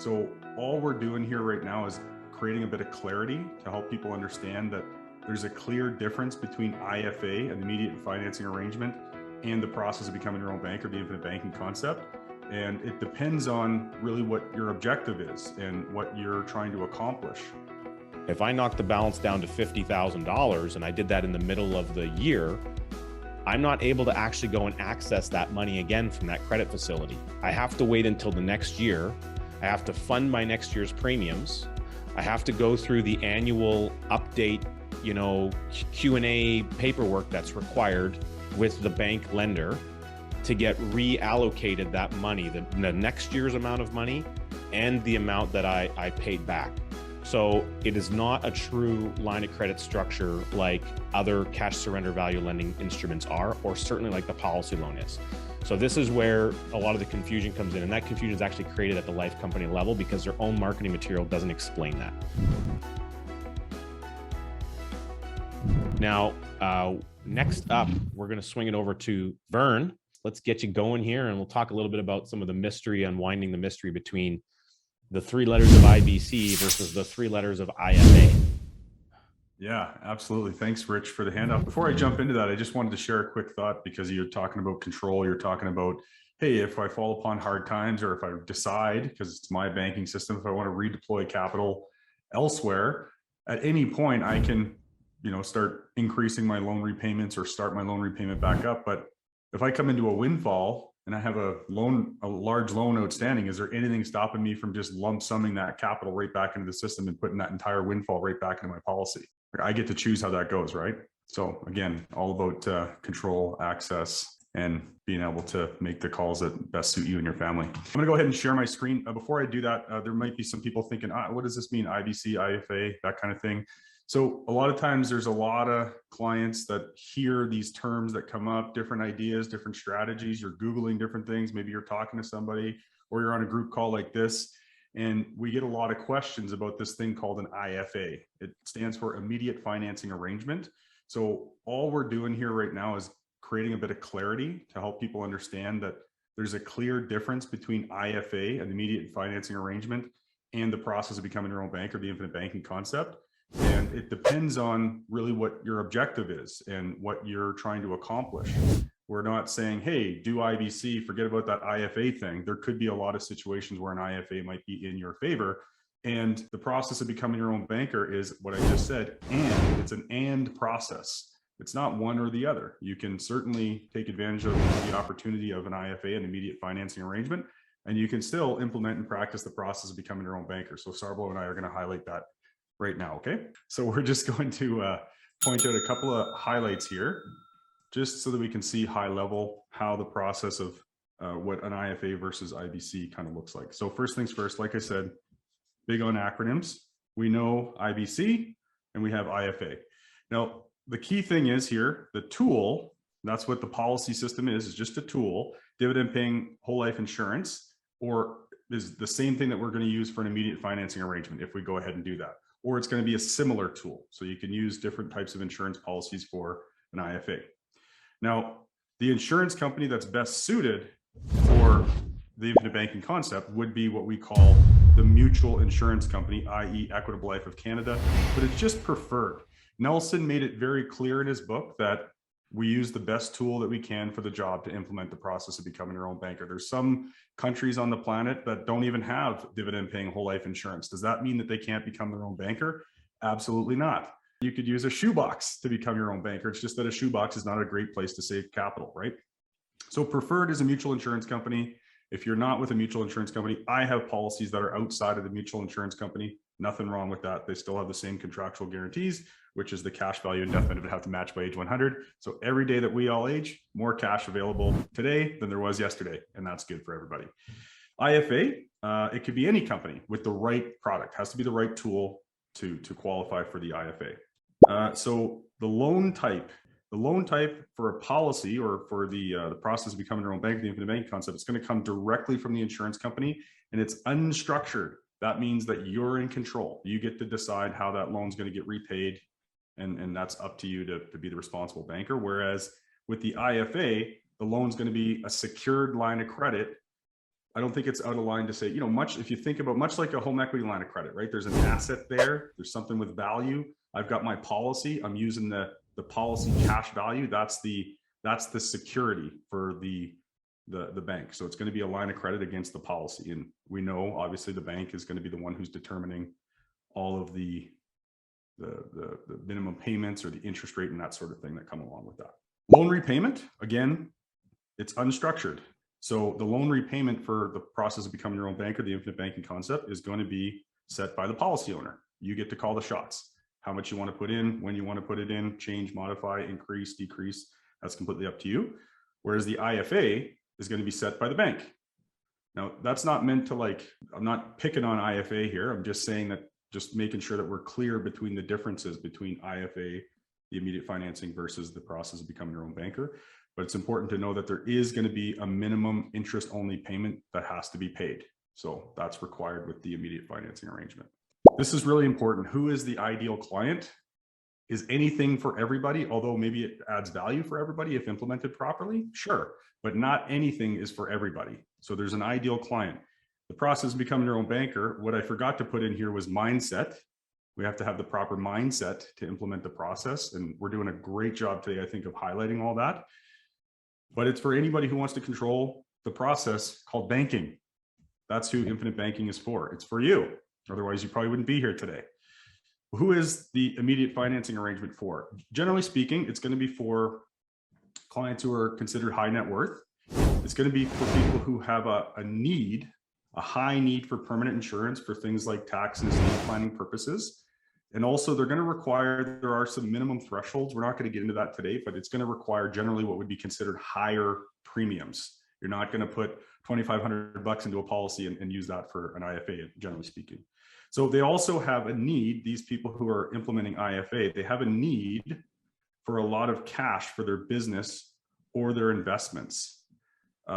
So all we're doing here right now is creating a bit of clarity to help people understand that there's a clear difference between IFA, an immediate financing arrangement, and the process of becoming your own banker, the infinite banking concept. And it depends on really what your objective is and what you're trying to accomplish. If I knock the balance down to $50,000 and I did that in the middle of the year, I'm not able to actually go and access that money again from that credit facility. I have to wait until the next year. I have to fund my next year's premiums. I have to go through the annual update, Q&A paperwork that's required with the bank lender to get reallocated that money, the next year's amount of money and the amount that I paid back. So it is not a true line of credit structure like other cash surrender value lending instruments are, or certainly like the policy loan is. So this is where a lot of the confusion comes in, and that confusion is actually created at the life company level because their own marketing material doesn't explain that. Now, next up, we're going to swing it over to Vern. Let's get you going here, and we'll talk a little bit about some of the mystery, unwinding the mystery between the 3 letters of IBC versus the 3 letters of IFA. Yeah, absolutely. Thanks, Rich, for the handout. Before I jump into that, I just wanted to share a quick thought because you're talking about control. You're talking about, hey, if I fall upon hard times, or if I decide, because it's my banking system, if I want to redeploy capital elsewhere, at any point I can, start increasing my loan repayments or start my loan repayment back up. But if I come into a windfall and I have a large loan outstanding, is there anything stopping me from just lump summing that capital right back into the system and putting that entire windfall right back into my policy? I get to choose how that goes, right? So again, all about control, access, and being able to make the calls that best suit you and your family. I'm gonna go ahead and share my screen. Before I do that, there might be some people thinking, what does this mean? IBC, IFA, that kind of thing. So a lot of times there's a lot of clients that hear these terms that come up, different ideas, different strategies. You're Googling different things. Maybe you're talking to somebody or you're on a group call like this. And we get a lot of questions about this thing called an IFA. It stands for immediate financing arrangement. So all we're doing here right now is creating a bit of clarity to help people understand that there's a clear difference between IFA, an immediate financing arrangement, and the process of becoming your own banker, the infinite banking concept. And it depends on really what your objective is and what you're trying to accomplish. We're not saying, hey, do IBC, forget about that IFA thing. There could be a lot of situations where an IFA might be in your favor. And the process of becoming your own banker is what I just said, and it's an and process. It's not one or the other. You can certainly take advantage of the opportunity of an IFA, an immediate financing arrangement, and you can still implement and practice the process of becoming your own banker. So Sarbo and I are going to highlight that right now, okay? So we're just going to point out a couple of highlights here, just so that we can see high level how the process of what an IFA versus IBC kind of looks like. So first things first, like I said, big on acronyms. We know IBC and we have IFA. Now, the key thing is here, the tool, that's what the policy system is just a tool. Dividend paying whole life insurance, or is the same thing that we're going to use for an immediate financing arrangement if we go ahead and do that. Or it's going to be a similar tool. So you can use different types of insurance policies for an IFA. Now, the insurance company that's best suited for the infinite banking concept would be what we call the mutual insurance company, i.e. Equitable Life of Canada, but it's just preferred. Nelson made it very clear in his book that we use the best tool that we can for the job to implement the process of becoming your own banker. There's some countries on the planet that don't even have dividend paying whole life insurance. Does that mean that they can't become their own banker? Absolutely not. You could use a shoebox to become your own banker. It's just that a shoebox is not a great place to save capital, right? So preferred is a mutual insurance company. If you're not with a mutual insurance company, I have policies that are outside of the mutual insurance company. Nothing wrong with that. They still have the same contractual guarantees, which is the cash value and death benefit have to match by age 100. So every day that we all age, more cash available today than there was yesterday. And that's good for everybody. IFA, it could be any company with the right product. It has to be the right tool to qualify for the IFA. So the loan type for a policy or for the process of becoming your own bank, the infinite banking concept, it's going to come directly from the insurance company, and it's unstructured. That means that you're in control. You get to decide how that loan's going to get repaid, and that's up to you to be the responsible banker. Whereas with the IFA, the loan's going to be a secured line of credit I don't think it's out of line to say, much, if you think about much like a home equity line of credit, right? There's an asset there. There's something with value. I've got my policy. I'm using the policy cash value. That's the security for the bank. So it's going to be a line of credit against the policy. And we know, obviously, the bank is going to be the one who's determining all of the minimum payments or the interest rate and that sort of thing that come along with that. Loan repayment, again, it's unstructured. So the loan repayment for the process of becoming your own banker, the infinite banking concept, is going to be set by the policy owner. You get to call the shots. How much you want to put in, when you want to put it in, change, modify, increase, decrease, that's completely up to you. Whereas the IFA is going to be set by the bank. Now, that's not meant to I'm not picking on IFA here. I'm just saying that, just making sure that we're clear between the differences between IFA, the immediate financing, versus the process of becoming your own banker. But it's important to know that there is going to be a minimum interest only payment that has to be paid. So that's required with the immediate financing arrangement. This is really important. Who is the ideal client? Is anything for everybody, although maybe it adds value for everybody if implemented properly? Sure, but not anything is for everybody. So there's an ideal client. The process of becoming your own banker, what I forgot to put in here was mindset. We have to have the proper mindset to implement the process. And we're doing a great job today, I think, of highlighting all that. But it's for anybody who wants to control the process called banking. That's who infinite banking is for. It's for you. Otherwise, you probably wouldn't be here today. Who is the immediate financing arrangement for? Generally speaking, it's going to be for clients who are considered high net worth. It's going to be for people who have a high need for permanent insurance for things like tax and estate planning purposes. And also they're going to require, there are some minimum thresholds. We're not going to get into that today, but it's going to require generally what would be considered higher premiums. You're not going to put $2,500 into a policy and use that for an IFA, generally speaking. So they also have a need, these people who are implementing IFA, they have a need for a lot of cash for their business or their investments.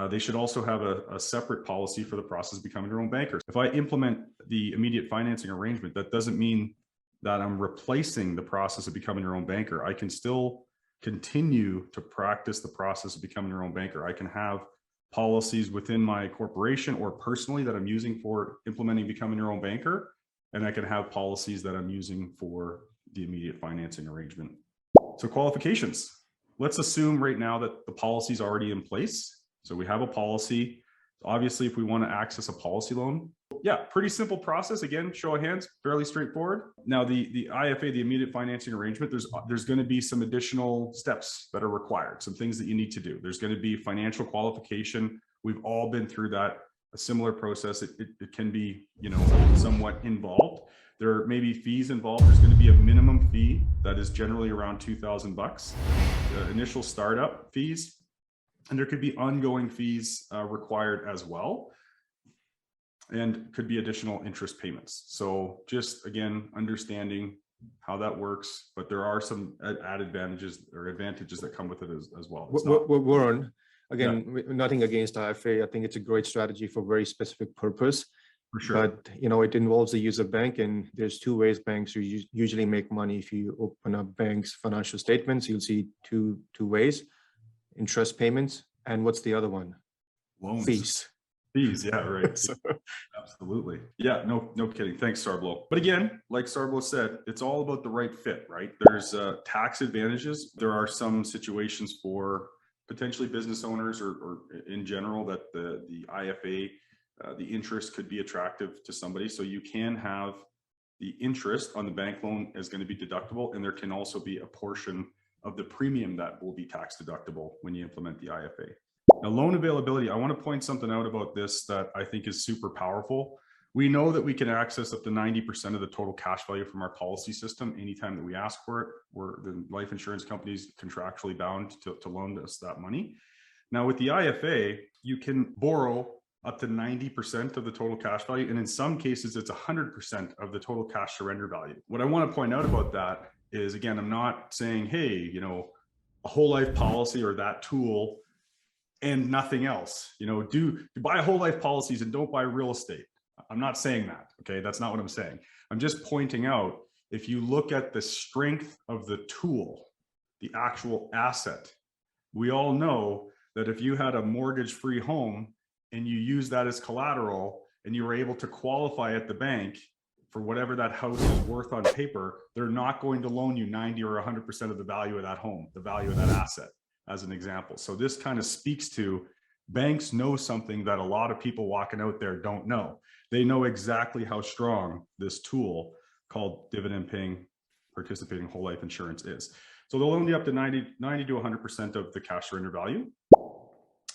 They should also have a separate policy for the process of becoming your own banker. If I implement the immediate financing arrangement, that doesn't mean that I'm replacing the process of becoming your own banker. I can still continue to practice the process of becoming your own banker. I can have policies within my corporation or personally that I'm using for implementing becoming your own banker. And I can have policies that I'm using for the immediate financing arrangement. So qualifications. Let's assume right now that the policy is already in place. So we have a policy. Obviously, if we want to access a policy loan, yeah, pretty simple process. Again, show of hands, fairly straightforward. Now, the IFA, the immediate financing arrangement, there's going to be some additional steps that are required, some things that you need to do. There's going to be financial qualification. We've all been through that, a similar process. It can be, somewhat involved. There may be fees involved. There's going to be a minimum fee that is generally around $2,000. The initial startup fees. And there could be ongoing fees required as well, and could be additional interest payments. So just, again, understanding how that works, but there are some added advantages that come with it as well. Vern, again, nothing against IFA. I think it's a great strategy for a very specific purpose. For sure. But, it involves the use of bank, and there's two ways banks usually make money. If you open up banks' financial statements, you'll see two ways. Interest payments, and what's the other one? Loans. Fees, yeah, right. Absolutely. Yeah, no kidding. Thanks, Sarblo. But again, like Sarblo said, it's all about the right fit, right? There's tax advantages. There are some situations for potentially business owners or in general that the IFA, the interest could be attractive to somebody. So you can have the interest on the bank loan is going to be deductible, and there can also be a portion of the premium that will be tax deductible when you implement the IFA. Now, loan availability, I want to point something out about this that I think is super powerful. We know that we can access up to 90% of the total cash value from our policy system anytime that we ask for it. The life insurance companies contractually bound to loan us that money. Now, with the IFA, you can borrow up to 90% of the total cash value. And in some cases, it's 100% of the total cash surrender value. What I want to point out about that is, again, I'm not saying, hey, a whole life policy or that tool and nothing else, do buy whole life policies and don't buy real estate. I'm not saying that. Okay. That's not what I'm saying. I'm just pointing out, if you look at the strength of the tool, the actual asset, we all know that if you had a mortgage-free home and you use that as collateral and you were able to qualify at the bank for whatever that house is worth on paper, they're not going to loan you 90 or 100% of the value of that home, the value of that asset, as an example. So this kind of speaks to banks know something that a lot of people walking out there don't know. They know exactly how strong this tool called dividend paying participating whole life insurance is. So they'll loan you up to 90 to 100% of the cash surrender value.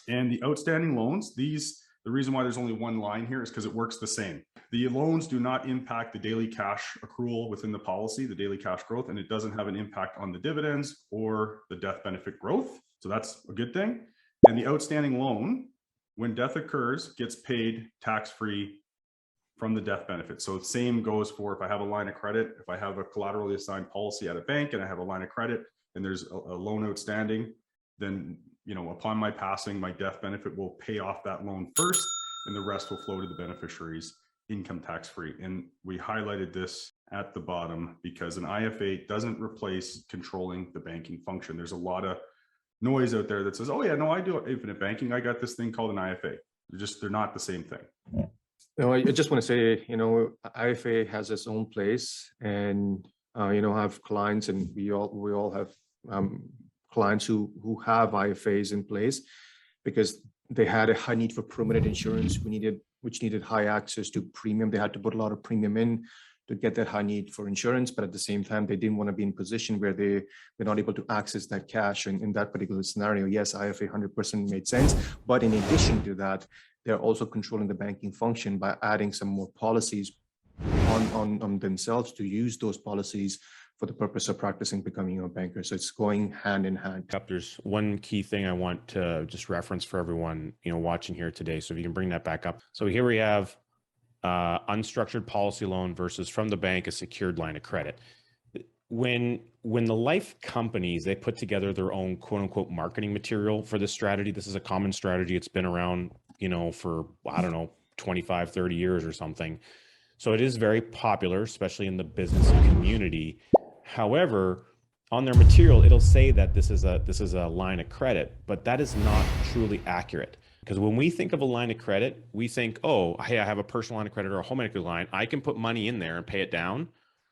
And the outstanding loans, the reason why there's only one line here is because it works the same. The loans do not impact the daily cash accrual within the policy, the daily cash growth, and it doesn't have an impact on the dividends or the death benefit growth. So that's a good thing. And the outstanding loan, when death occurs, gets paid tax-free from the death benefit. So the same goes for if I have a line of credit, if I have a collaterally assigned policy at a bank and I have a line of credit and there's a loan outstanding, then, you know, upon my passing, my death benefit will pay off that loan first and the rest will flow to the beneficiaries income tax free. And we highlighted this at the bottom because an IFA doesn't replace controlling the banking function. There's a lot of noise out there that says, oh yeah, no, I do infinite banking. I got this thing called an IFA. They're not the same thing. No, I just want to say, you know, IFA has its own place, and you know, have clients, and we all have clients who have IFAs in place because they had a high need for permanent insurance. Which needed high access to premium. They had to put a lot of premium in to get that high need for insurance, but at the same time, they didn't want to be in a position where they were not able to access that cash. And in that particular scenario, yes, IFA 100% made sense. But in addition to that, they're also controlling the banking function by adding some more policies on themselves to use those policies for the purpose of practicing becoming a banker. So it's going hand in hand. There's one key thing I want to just reference for everyone, you know, watching here today. So if you can bring that back up. So here we have unstructured policy loan versus from the bank, a secured line of credit. When the life companies, they put together their own quote unquote marketing material for this strategy. This is a common strategy. It's been around, you know, for, I don't know, 25, 30 years or something. So it is very popular, especially in the business community. However, on their material, it'll say that this is a line of credit, but that is not truly accurate. Because when we think of a line of credit, we think, oh, hey, I have a personal line of credit or a home equity line. I can put money in there and pay it down.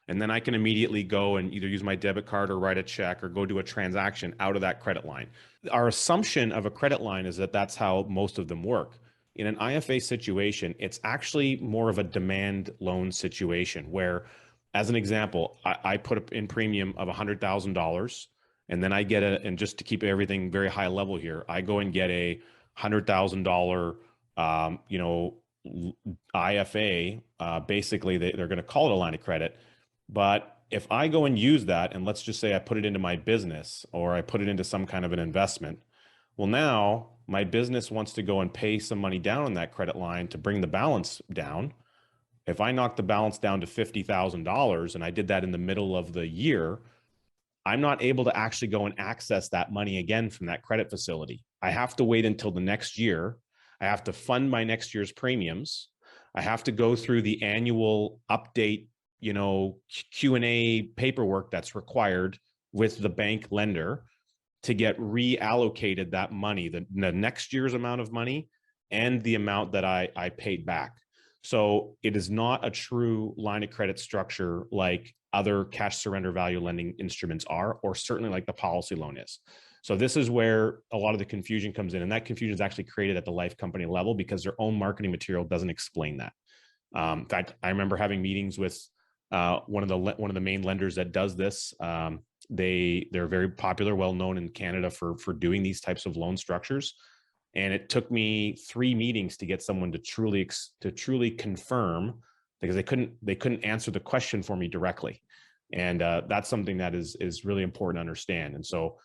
And then I can immediately go and either use my debit card or write a check or go do a transaction out of that credit line. Our assumption of a credit line is that that's how most of them work. In an IFA situation, it's actually more of a demand loan situation where, as an example, I put in premium of $100,000 and then I get and just to keep everything very high level here, I go and get a $100,000, you know, IFA. Basically, they're going to call it a line of credit. But if I go and use that, and let's just say I put it into my business or I put it into some kind of an investment, well, now my business wants to go and pay some money down on that credit line to bring the balance down. If I knock the balance down to $50,000 and I did that in the middle of the year, I'm not able to actually go and access that money again from that credit facility. I have to wait until the next year. I have to fund my next year's premiums. I have to go through the annual update, you know, Q&A paperwork that's required with the bank lender to get reallocated that money, the next year's amount of money and the amount that I paid back. So it is not a true line of credit structure like other cash surrender value lending instruments are, or certainly like the policy loan is. So this is where a lot of the confusion comes in, and that confusion is actually created at the life company level because their own marketing material doesn't explain that. In fact, I remember having meetings with one of the main lenders that does this. They're very popular, well known in Canada for doing these types of loan structures. And it took me 3 meetings to get someone to truly confirm, because they couldn't answer the question for me directly. And that's something that is really important to understand. And so,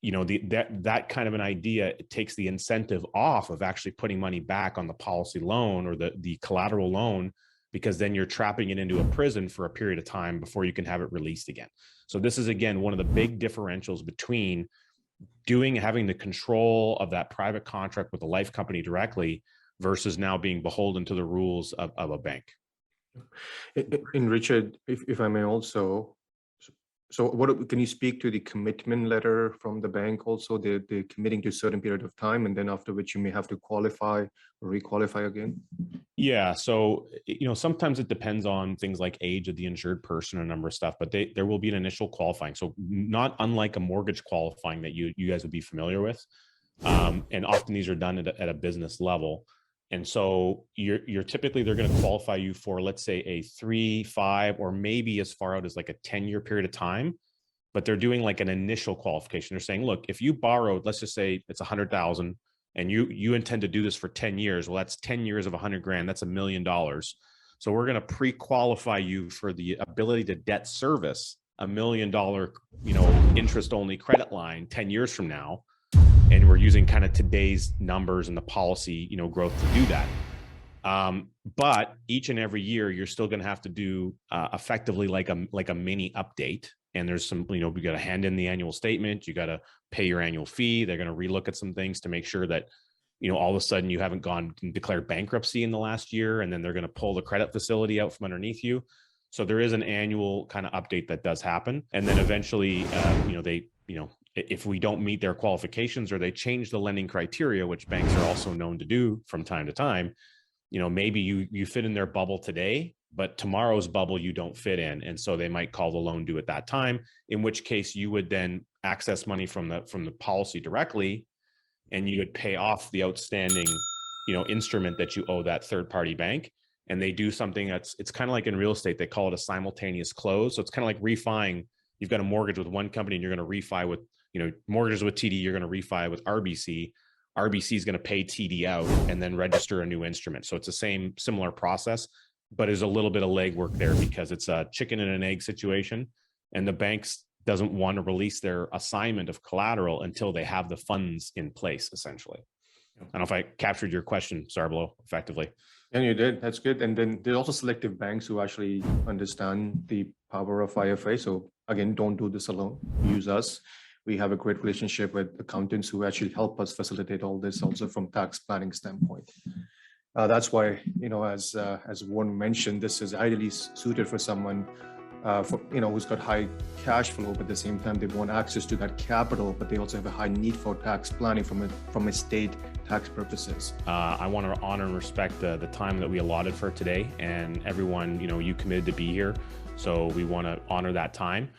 you know, that kind of an idea, it takes the incentive off of actually putting money back on the policy loan or the collateral loan, because then you're trapping it into a prison for a period of time before you can have it released again. So this is, again, one of the big differentials between having the control of that private contract with the life company directly versus now being beholden to the rules of a bank. And Richard, if I may also, So what can you speak to the commitment letter from the bank also? They're committing to a certain period of time, and then after which you may have to qualify or requalify again? Yeah. So, sometimes it depends on things like age of the insured person and a number of stuff, but there will be an initial qualifying. So not unlike a mortgage qualifying that you guys would be familiar with. And often these are done at a business level. And so you're typically, they're going to qualify you for, let's say, a 3, 5, or maybe as far out as like a 10-year period of time. But they're doing like an initial qualification. They're saying, look, if you borrowed, let's just say it's 100,000 and you intend to do this for 10 years. Well, that's 10 years of 100 grand. That's $1 million. So we're going to pre-qualify you for the ability to debt service $1 million, interest only credit line 10 years from now. And we're using kind of today's numbers and the policy, growth to do that. But each and every year, you're still going to have to do effectively like a mini update. And there's some, we got to hand in the annual statement. You got to pay your annual fee. They're going to relook at some things to make sure that, all of a sudden you haven't gone and declared bankruptcy in the last year. And then they're going to pull the credit facility out from underneath you. So there is an annual kind of update that does happen. And then eventually, if we don't meet their qualifications or they change the lending criteria, which banks are also known to do from time to time, maybe you fit in their bubble today, but tomorrow's bubble you don't fit in. And so they might call the loan due at that time, in which case you would then access money from the policy directly, and you would pay off the outstanding, instrument that you owe that third party bank. And they do something it's kind of like in real estate, they call it a simultaneous close. So it's kind of like refining. You've got a mortgage with one company and you're going to refi with, mortgages with TD, you're going to refi with RBC. RBC is going to pay TD out and then register a new instrument. So it's the similar process, but there's a little bit of legwork there because it's a chicken and an egg situation. And the banks doesn't want to release their assignment of collateral until they have the funds in place, essentially. I don't know if I captured your question, Sarblo, effectively. And you did. That's good. And then there's also selective banks who actually understand the power of IFA. So again, don't do this alone. Use us. We have a great relationship with accountants who actually help us facilitate all this also from tax planning standpoint. That's why, as Vern mentioned, this is ideally suited for someone who's got high cash flow, but at the same time, they want access to that capital, but they also have a high need for tax planning from a state tax purposes. I want to honor and respect the time that we allotted for today, and everyone, you committed to be here. So we want to honor that time.